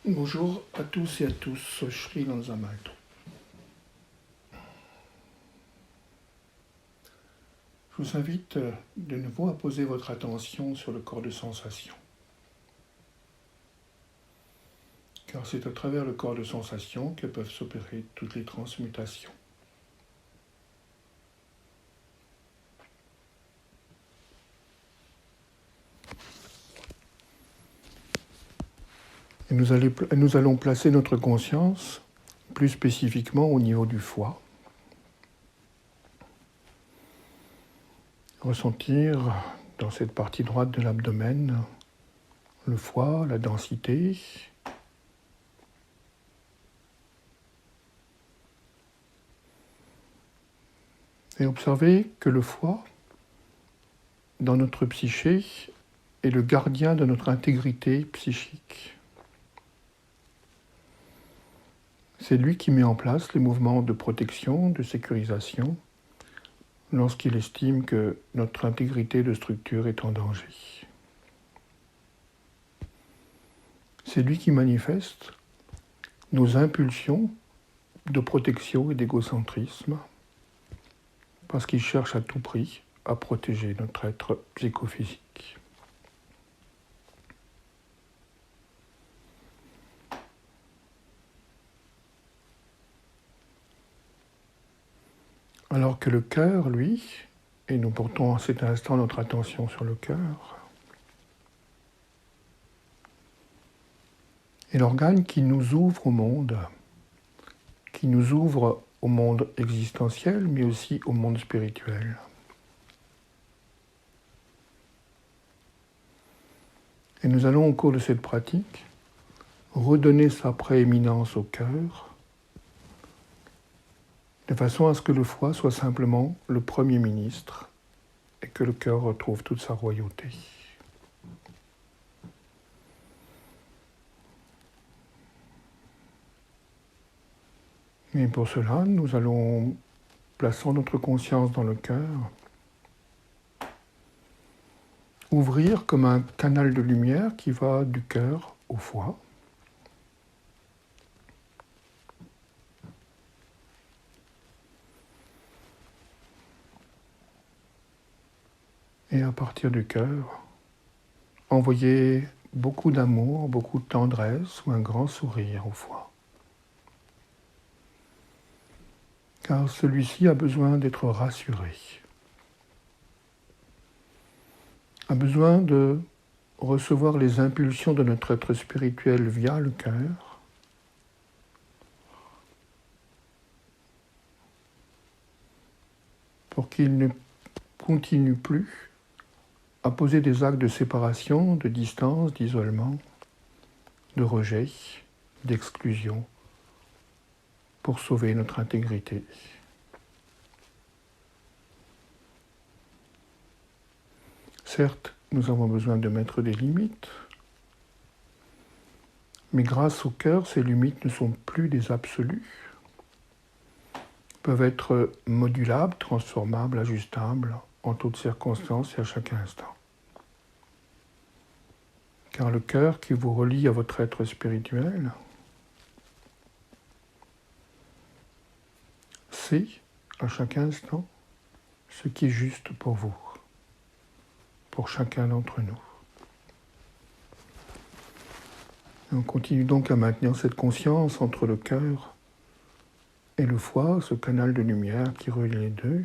Bonjour à tous et à tous, Shri Lanzamalto. Je vous invite de nouveau à poser votre attention sur le corps de sensation. Car c'est à travers le corps de sensation que peuvent s'opérer toutes les transmutations. Et nous allons placer notre conscience plus spécifiquement au niveau du foie. Ressentir dans cette partie droite de l'abdomen le foie, la densité, et observer que le foie, dans notre psyché, est le gardien de notre intégrité psychique. C'est lui qui met en place les mouvements de protection, de sécurisation, lorsqu'il estime que notre intégrité de structure est en danger. C'est lui qui manifeste nos impulsions de protection et d'égocentrisme, parce qu'il cherche à tout prix à protéger notre être psychophysique. Alors que le cœur, lui, et nous portons à cet instant notre attention sur le cœur, est l'organe qui nous ouvre au monde, qui nous ouvre au monde existentiel, mais aussi au monde spirituel. Et nous allons, au cours de cette pratique, redonner sa prééminence au cœur, de façon à ce que le foie soit simplement le premier ministre et que le cœur retrouve toute sa royauté. Et pour cela, nous allons, plaçant notre conscience dans le cœur, ouvrir comme un canal de lumière qui va du cœur au foie. Et à partir du cœur, envoyer beaucoup d'amour, beaucoup de tendresse ou un grand sourire au foie. Car celui-ci a besoin d'être rassuré, a besoin de recevoir les impulsions de notre être spirituel via le cœur, pour qu'il ne continue plus à poser des actes de séparation, de distance, d'isolement, de rejet, d'exclusion, pour sauver notre intégrité. Certes, nous avons besoin de mettre des limites, mais grâce au cœur, ces limites ne sont plus des absolus, peuvent être modulables, transformables, ajustables, en toutes circonstances et à chaque instant. Car le cœur qui vous relie à votre être spirituel sait à chaque instant ce qui est juste pour vous, pour chacun d'entre nous. Et on continue donc à maintenir cette conscience entre le cœur et le foie, ce canal de lumière qui relie les deux,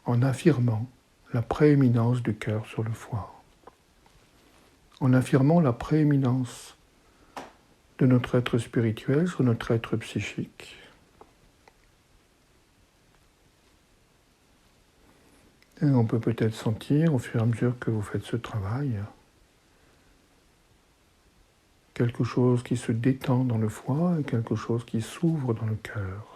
en affirmant la prééminence du cœur sur le foie, en affirmant la prééminence de notre être spirituel sur notre être psychique. Et on peut peut-être sentir, au fur et à mesure que vous faites ce travail, quelque chose qui se détend dans le foie et quelque chose qui s'ouvre dans le cœur.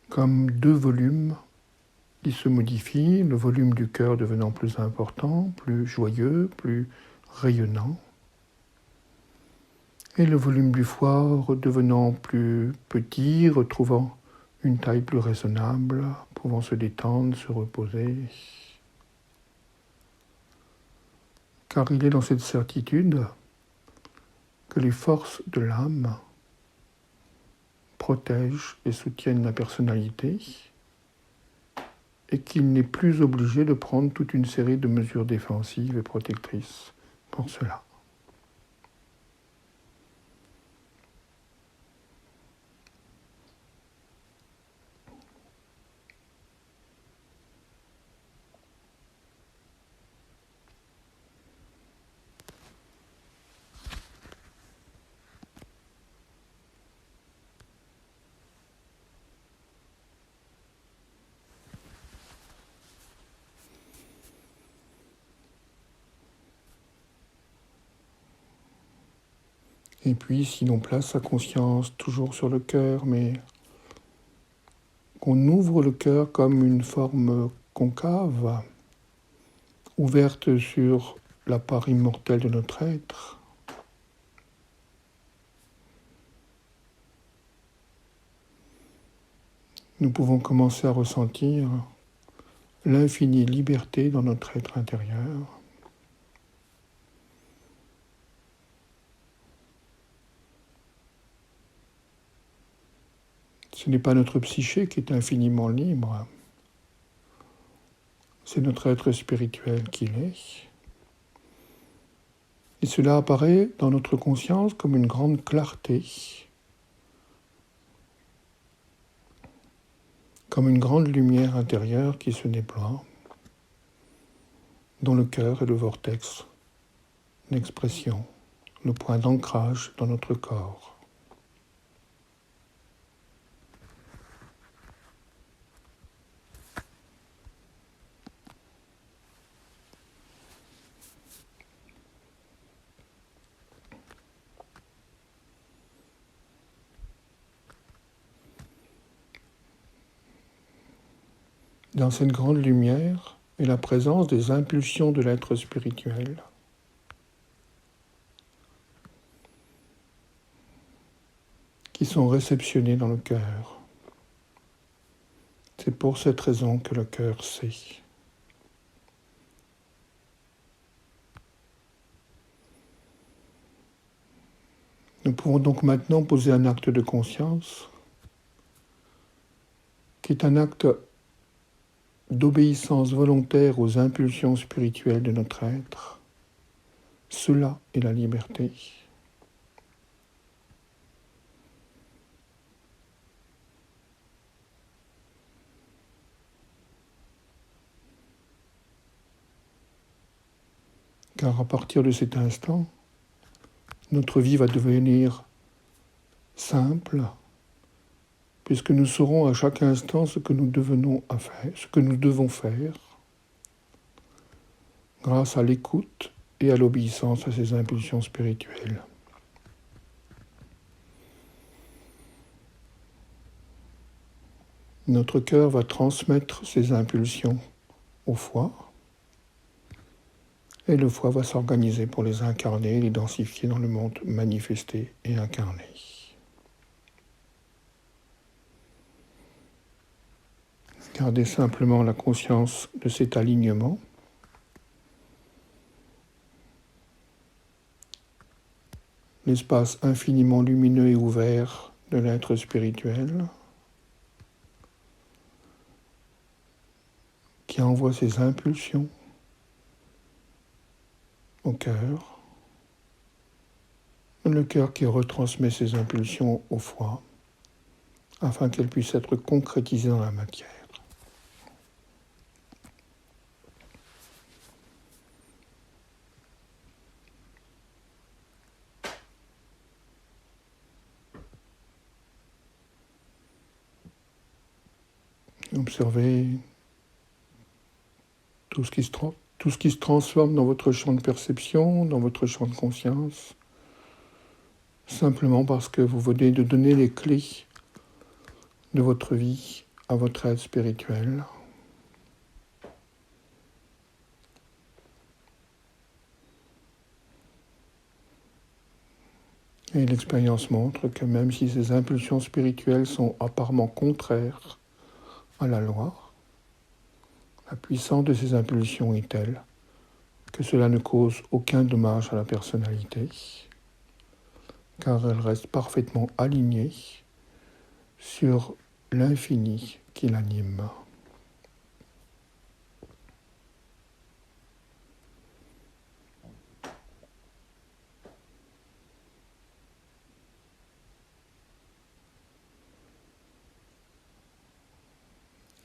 Comme deux volumes qui se modifie, le volume du cœur devenant plus important, plus joyeux, plus rayonnant, et le volume du foie redevenant plus petit, retrouvant une taille plus raisonnable, pouvant se détendre, se reposer. Car il est dans cette certitude que les forces de l'âme protègent et soutiennent la personnalité et qu'il n'est plus obligé de prendre toute une série de mesures défensives et protectrices pour cela. Et puis, si l'on place sa conscience toujours sur le cœur, mais qu'on ouvre le cœur comme une forme concave, ouverte sur la part immortelle de notre être, nous pouvons commencer à ressentir l'infinie liberté dans notre être intérieur. Ce n'est pas notre psyché qui est infiniment libre, c'est notre être spirituel qui l'est. Et cela apparaît dans notre conscience comme une grande clarté, comme une grande lumière intérieure qui se déploie, dont le cœur est le vortex, l'expression, le point d'ancrage dans notre corps. Dans cette grande lumière est la présence des impulsions de l'être spirituel. Qui sont réceptionnées dans le cœur. C'est pour cette raison que le cœur sait. Nous pouvons donc maintenant poser un acte de conscience qui est un acte d'obéissance volontaire aux impulsions spirituelles de notre être. Cela est la liberté. Car à partir de cet instant, notre vie va devenir simple, puisque nous saurons à chaque instant ce que nous devons faire, grâce à l'écoute et à l'obéissance à ces impulsions spirituelles. Notre cœur va transmettre ces impulsions au foie, et le foie va s'organiser pour les incarner, les densifier dans le monde manifesté et incarné. Gardez simplement la conscience de cet alignement. L'espace infiniment lumineux et ouvert de l'être spirituel qui envoie ses impulsions au cœur, le cœur qui retransmet ses impulsions au foie afin qu'elles puissent être concrétisées dans la matière. Observez tout ce qui se transforme dans votre champ de perception, dans votre champ de conscience, simplement parce que vous venez de donner les clés de votre vie à votre être spirituel. Et l'expérience montre que même si ces impulsions spirituelles sont apparemment contraires à la loi, la puissance de ces impulsions est telle que cela ne cause aucun dommage à la personnalité, car elle reste parfaitement alignée sur l'infini qui l'anime.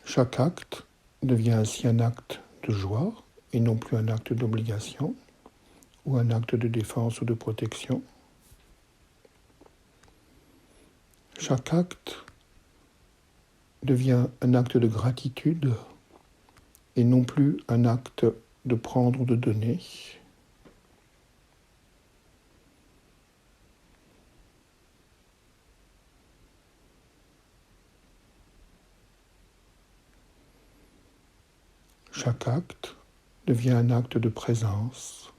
Chaque acte devient ainsi un acte de joie et non plus un acte d'obligation ou un acte de défense ou de protection. Chaque acte devient un acte de gratitude et non plus un acte de prendre ou de donner. Chaque acte devient un acte de présence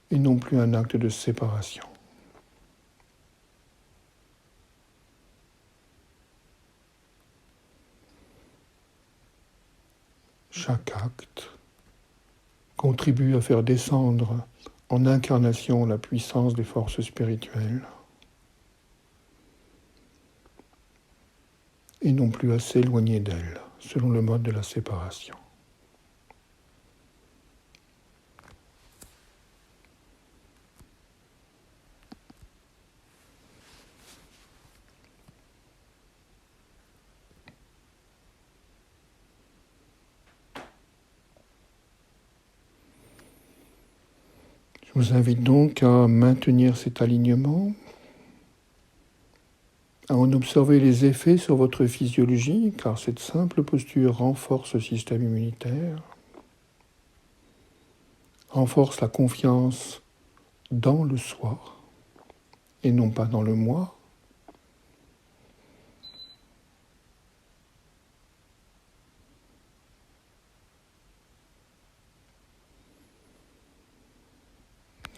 et non plus un acte de séparation. Chaque acte contribue à faire descendre en incarnation la puissance des forces spirituelles et non plus à s'éloigner d'elles, selon le mode de la séparation. Je vous invite donc à maintenir cet alignement, à en observer les effets sur votre physiologie, car cette simple posture renforce le système immunitaire, renforce la confiance dans le soi et non pas dans le moi.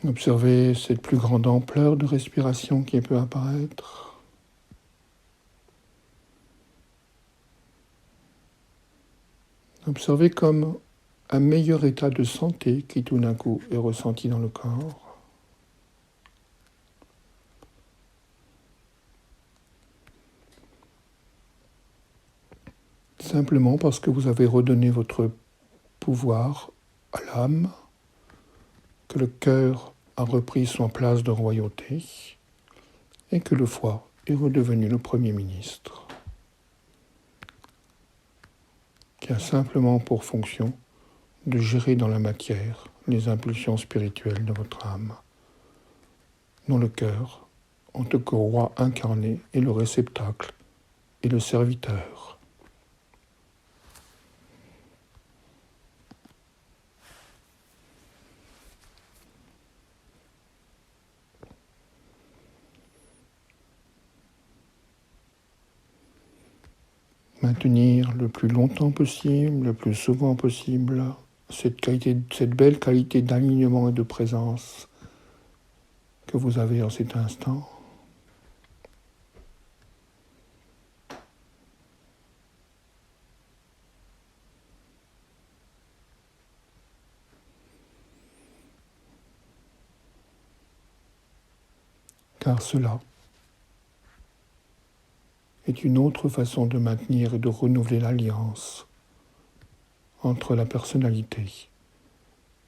Observez cette plus grande ampleur de respiration qui peut apparaître. Observez comme un meilleur état de santé qui tout d'un coup est ressenti dans le corps. Simplement parce que vous avez redonné votre pouvoir à l'âme, que le cœur a repris son place de royauté et que le foie est redevenu le Premier ministre, qui a simplement pour fonction de gérer dans la matière les impulsions spirituelles de votre âme, dont le cœur, en tant que roi incarné, est le réceptacle et le serviteur. Maintenir le plus longtemps possible, le plus souvent possible, cette belle qualité d'alignement et de présence que vous avez en cet instant. Car cela est une autre façon de maintenir et de renouveler l'alliance entre la personnalité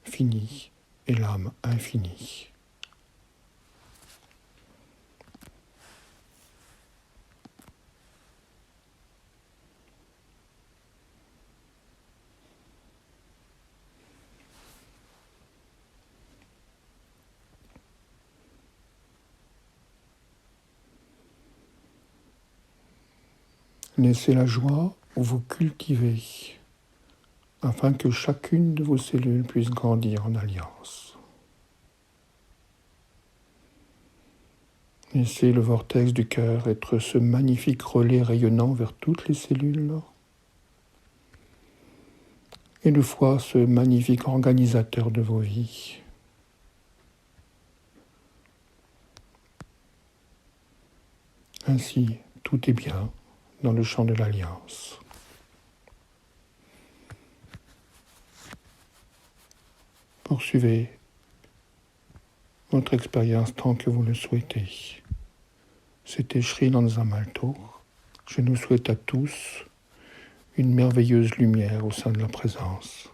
finie et l'âme infinie. Laissez la joie vous cultiver afin que chacune de vos cellules puisse grandir en alliance. Laissez le vortex du cœur être ce magnifique relais rayonnant vers toutes les cellules et le foie ce magnifique organisateur de vos vies. Ainsi, tout est bien dans le champ de l'alliance. Poursuivez votre expérience tant que vous le souhaitez. C'était Sri Lanzamalto. Je nous souhaite à tous une merveilleuse lumière au sein de la présence.